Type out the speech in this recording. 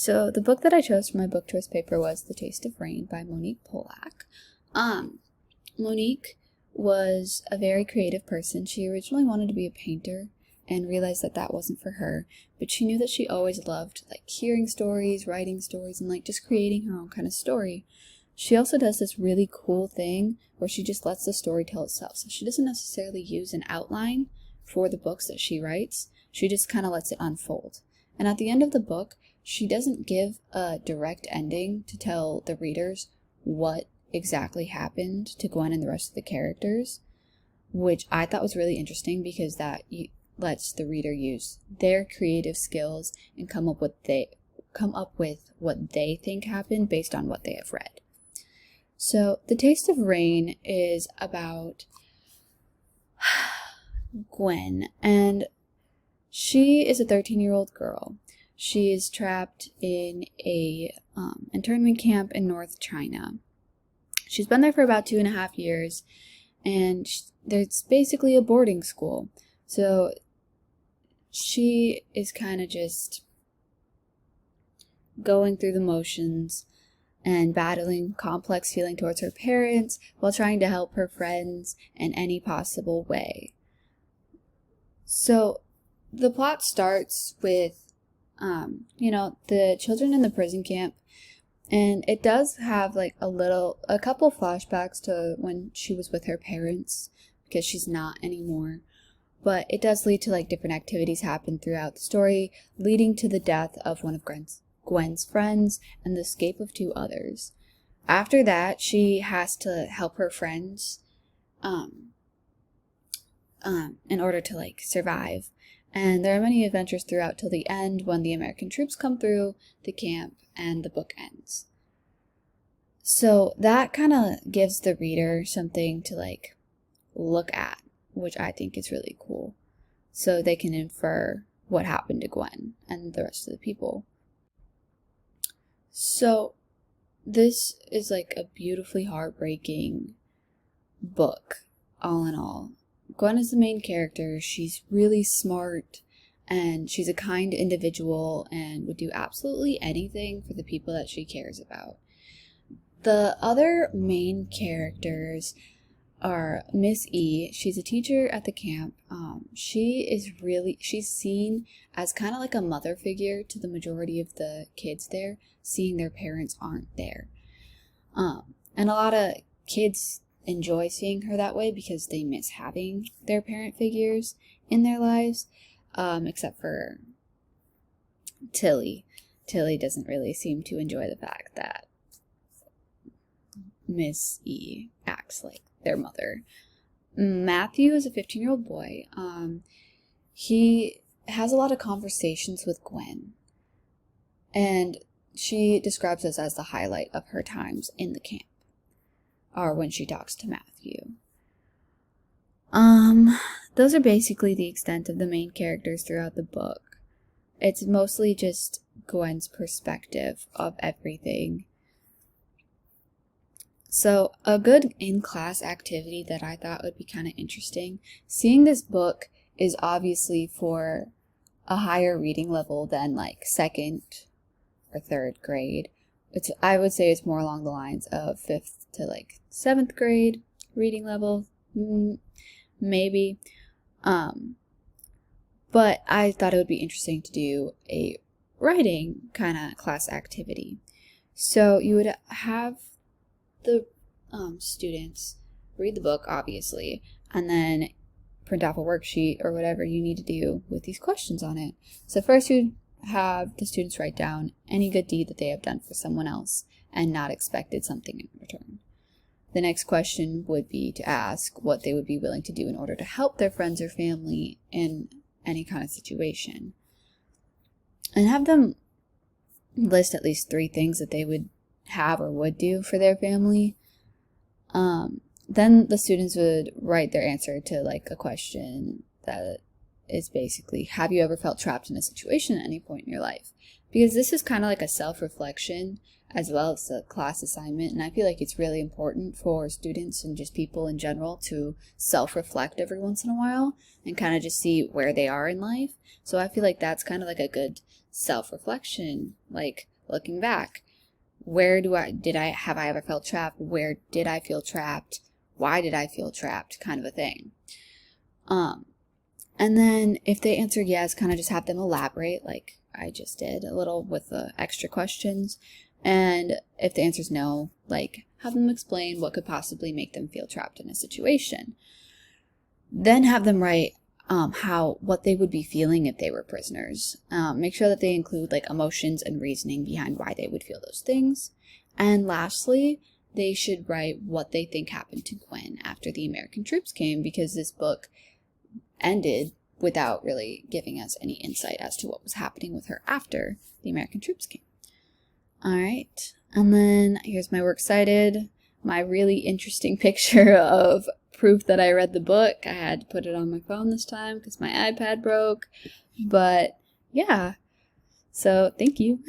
So the book that I chose for my book choice paper was The Taste of Rain by Monique Polak. Monique was a very creative person. She originally wanted to be a painter and realized that that wasn't for her, but she knew that she always loved hearing stories, writing stories, and just creating her own kind of story. She also does this really cool thing where she just lets the story tell itself. So she doesn't necessarily use an outline for the books that she writes. She just kind of lets it unfold. And at the end of the book, she doesn't give a direct ending to tell the readers what exactly happened to Gwen and the rest of the characters, which I thought was really interesting because that lets the reader use their creative skills and come up with what they think happened based on what they have read. So, The Taste of Rain is about Gwen, and she is a 13-year-old girl. She is trapped in a internment camp in North China. She's been there for about 2.5 years, and it's basically a boarding school. So she is kind of just going through the motions and battling complex feeling towards her parents while trying to help her friends in any possible way. So the plot starts with the children in the prison camp, and it does have a couple flashbacks to when she was with her parents, because she's not anymore, but it does lead to different activities happen throughout the story, leading to the death of one of Gwen's friends and the escape of 2 others. After that, she has to help her friends in order to survive. And there are many adventures throughout till the end when the American troops come through the camp and the book ends. So that kind of gives the reader something to look at, which I think is really cool. So they can infer what happened to Gwen and the rest of the people. So this is a beautifully heartbreaking book, all in all. Gwen is the main character. She's really smart, and she's a kind individual and would do absolutely anything for the people that she cares about. The other main characters are Miss E. She's a teacher at the camp. She's seen as kind of a mother figure to the majority of the kids there, seeing their parents aren't there. And a lot of kids enjoy seeing her that way because they miss having their parent figures in their lives, except for Tilly. Tilly doesn't really seem to enjoy the fact that Miss E acts like their mother. Matthew is a 15-year-old boy. He has a lot of conversations with Gwen, and she describes this as the highlight of her times in the camp, or when she talks to Matthew. Those are basically the extent of the main characters throughout the book. It's mostly just Gwen's perspective of everything. So a good in-class activity that I thought would be kind of interesting, seeing this book is obviously for a higher reading level than 2nd or 3rd grade. I would say it's more along the lines of 5th to 7th grade reading level, maybe. But I thought it would be interesting to do a writing kind of class activity. So you would have the students read the book, obviously, and then print off a worksheet or whatever you need to do with these questions on it. So first you'd have the students write down any good deed that they have done for someone else and not expected something in return. The next question would be to ask what they would be willing to do in order to help their friends or family in any kind of situation. And have them list at least 3 things that they would have or would do for their family. Then the students would write their answer to a question that is basically, have you ever felt trapped in a situation at any point in your life? Because this is kind of a self-reflection as well as a class assignment, and I feel it's really important for students and just people in general to self-reflect every once in a while and kind of just see where they are in life. So I feel that's kind of a good self-reflection, like looking back. Have I ever felt trapped? Where did I feel trapped? Why did I feel trapped? Kind of a thing. And then if they answered yes, kind of just have them elaborate, like I just did a little with the extra questions. And if the answer is no, like have them explain what could possibly make them feel trapped in a situation. Then have them write what they would be feeling if they were prisoners. Make sure that they include like emotions and reasoning behind why they would feel those things. And lastly, they should write what they think happened to Gwen after the American troops came, because this book ended without really giving us any insight as to what was happening with her after the American troops came. All right, and then here's my works cited, my really interesting picture of proof that I read the book. I had to put it on my phone this time because my iPad broke, but yeah, so thank you.